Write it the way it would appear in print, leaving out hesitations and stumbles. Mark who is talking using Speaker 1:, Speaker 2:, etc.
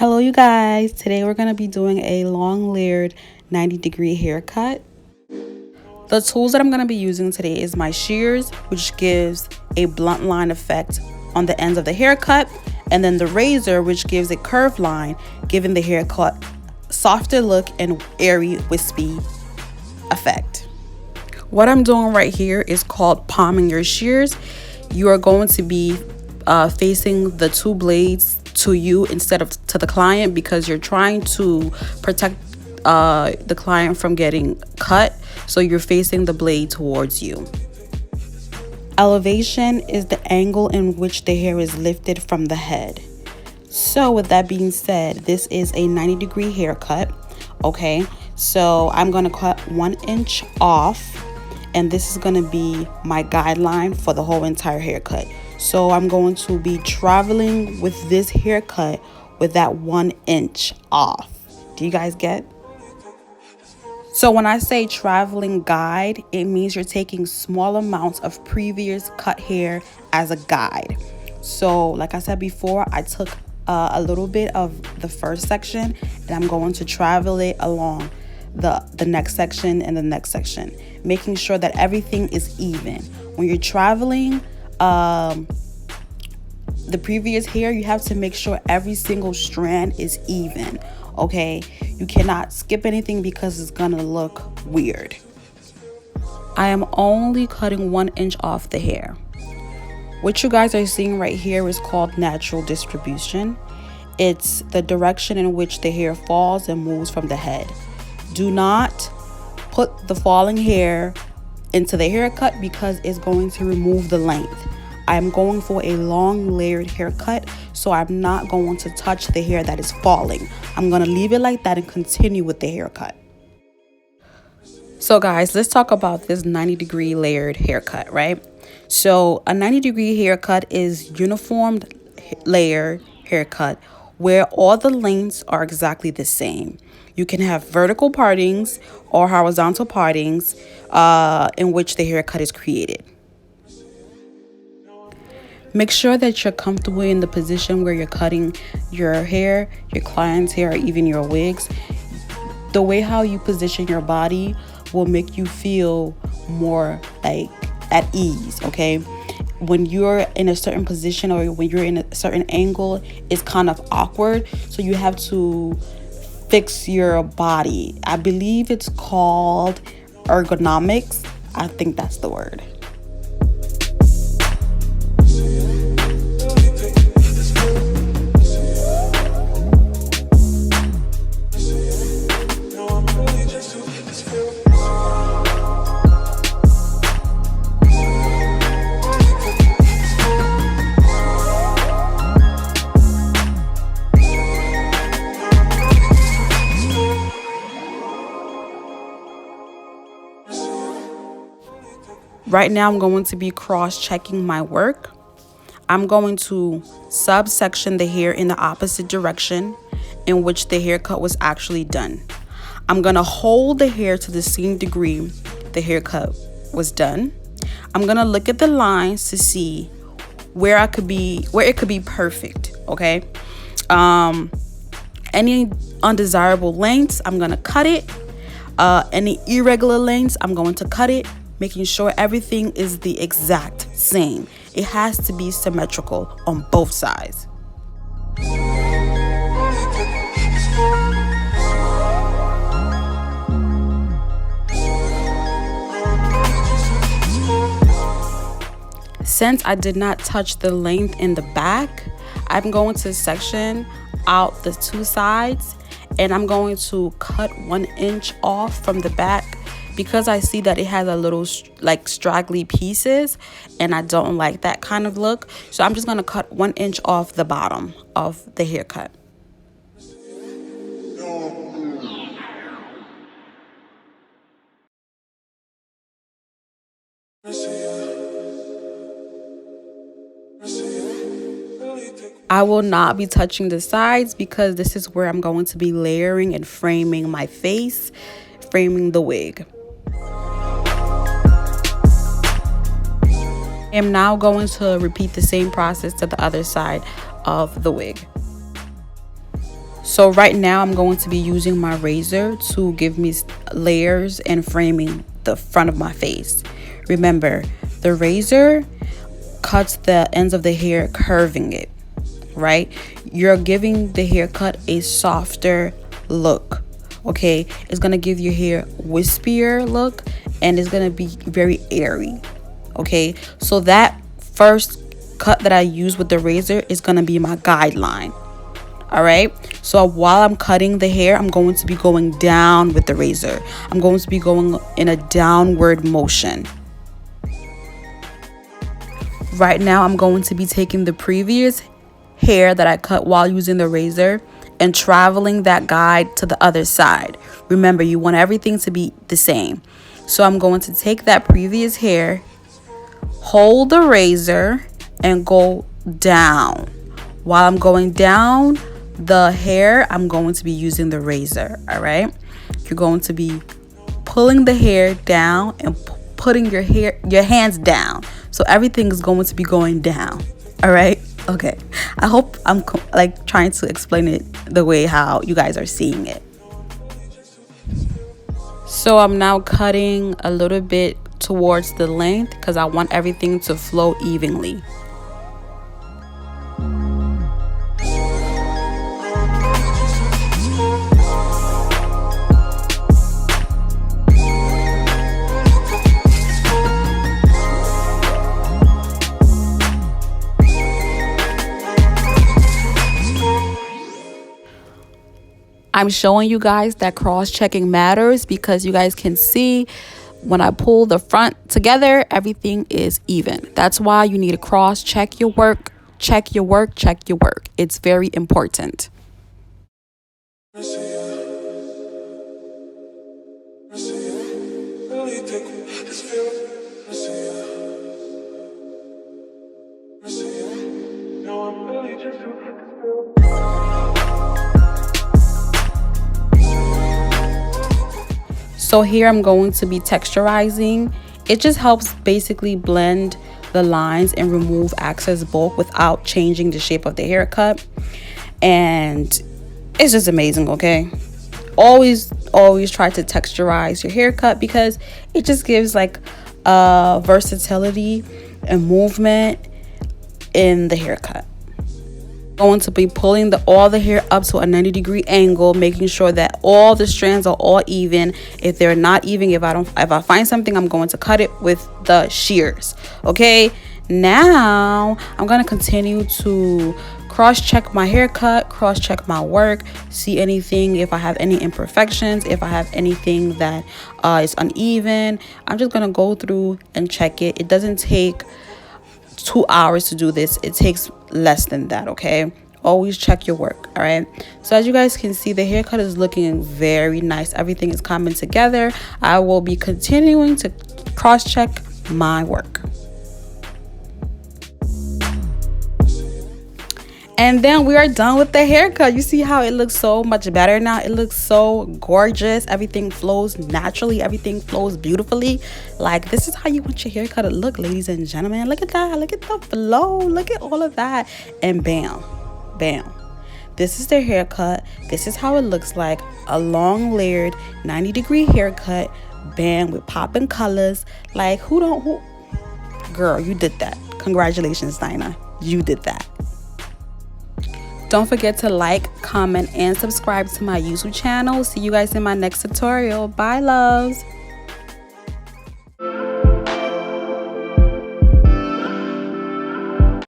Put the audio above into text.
Speaker 1: Hello you guys, today we're going to be doing a long layered 90-degree haircut. The tools that I'm going to be using today is my shears, which gives a blunt line effect on the ends of the haircut, and then the razor, which gives a curved line, giving the haircut softer look and airy, wispy effect. What I'm doing right here is called palming your shears. You are going to be facing the two blades to you instead of to the client, because you're trying to protect the client from getting cut, so you're facing the blade towards you. Elevation is the angle in which the hair is lifted from the head. So with that being said, this is a 90-degree haircut. Okay, so I'm going to cut 1 inch off, and this is going to be my guideline for the whole entire haircut. So I'm going to be traveling with this haircut with that 1 inch off. Do you guys get? So when I say traveling guide, it means you're taking small amounts of previous cut hair as a guide. So like I said before, I took a little bit of the first section, and I'm going to travel it along the next section and the next section, making sure that everything is even. When you're traveling the previous hair, you have to make sure every single strand is even. Okay, you cannot skip anything because it's gonna look weird. I am only cutting 1 inch off the hair. What you guys are seeing right here is called natural distribution. It's the direction in which the hair falls and moves from the head. Do not put the falling hair into the haircut because it's going to remove the length. I'm going for a long layered haircut, so I'm not going to touch the hair that is falling. I'm going to leave it like that and continue with the haircut. So guys, let's talk about this 90-degree layered haircut, right? So a 90-degree haircut is uniformed layer haircut where all the lengths are exactly the same. You can have vertical partings or horizontal partings in which the haircut is created. Make sure that you're comfortable in the position where you're cutting your hair, your client's hair, or even your wigs. The way how you position your body will make you feel more like at ease, okay? When you're in a certain position or when you're in a certain angle, it's kind of awkward. So you have to fix your body. I believe it's called ergonomics. I think that's the word. Right now, I'm going to be cross-checking my work. I'm going to subsection the hair in the opposite direction in which the haircut was actually done. I'm going to hold the hair to the same degree the haircut was done. I'm going to look at the lines to see where it could be perfect, okay? Any undesirable lengths, I'm going to cut it. Any irregular lengths, I'm going to cut it, making sure everything is the exact same. It has to be symmetrical on both sides. Since I did not touch the length in the back, I'm going to section out the two sides, and I'm going to cut 1 inch off from the back because I see that it has a little like straggly pieces, and I don't like that kind of look. So I'm just going to cut 1 inch off the bottom of the haircut. I will not be touching the sides because this is where I'm going to be layering and framing my face, framing the wig. I am now going to repeat the same process to the other side of the wig. So right now I'm going to be using my razor to give me layers and framing the front of my face. Remember, the razor cuts the ends of the hair, curving it, right? You're giving the haircut a softer look, okay? It's gonna give your hair wispier look, and it's gonna be very airy, okay? So that first cut that I use with the razor is gonna be my guideline. All right, so while I'm cutting the hair, I'm going to be going down with the razor. I'm going to be going in a downward motion. Right now, I'm going to be taking the previous hair that I cut while using the razor and traveling that guide to the other side. Remember, you want everything to be the same. So I'm going to take that previous hair, hold the razor, and go down. While I'm going down the hair, I'm going to be using the razor. All right, you're going to be pulling the hair down and putting your hands down, so everything is going to be going down. All right, okay, I hope I'm like trying to explain it the way how you guys are seeing it. So I'm now cutting a little bit towards the length because I want everything to flow evenly. I'm showing you guys that cross-checking matters because you guys can see when I pull the front together, everything is even. That's why you need to cross-check your work, check your work, check your work. It's very important. So here I'm going to be texturizing. It just helps basically blend the lines and remove excess bulk without changing the shape of the haircut. And it's just amazing, okay? Always try to texturize your haircut because it just gives like versatility and movement in the haircut. Going to be pulling all the hair up to a 90-degree angle, making sure that all the strands are all even. If they're not even, if I find something, I'm going to cut it with the shears. Okay, now I'm going to continue to cross-check my haircut, cross-check my work, see anything, if I have any imperfections, if I have anything that is uneven. I'm just going to go through and check it. It doesn't take 2 hours to do this. It takes less than that, okay? Always check your work, all right? So as you guys can see, the haircut is looking very nice. Everything is coming together. I will be continuing to cross-check my work. And then we are done with the haircut. You see how it looks so much better now? It looks so gorgeous. Everything flows naturally. Everything flows beautifully. Like, this is how you want your haircut to look, ladies and gentlemen. Look at that. Look at the flow. Look at all of that. And bam, bam. This is their haircut. This is how it looks like. A long layered 90-degree haircut. Bam, with popping colors. Like, who? Girl, you did that. Congratulations, Dinah. You did that. Don't forget to like, comment, and subscribe to my YouTube channel. See you guys in my next tutorial. Bye, loves.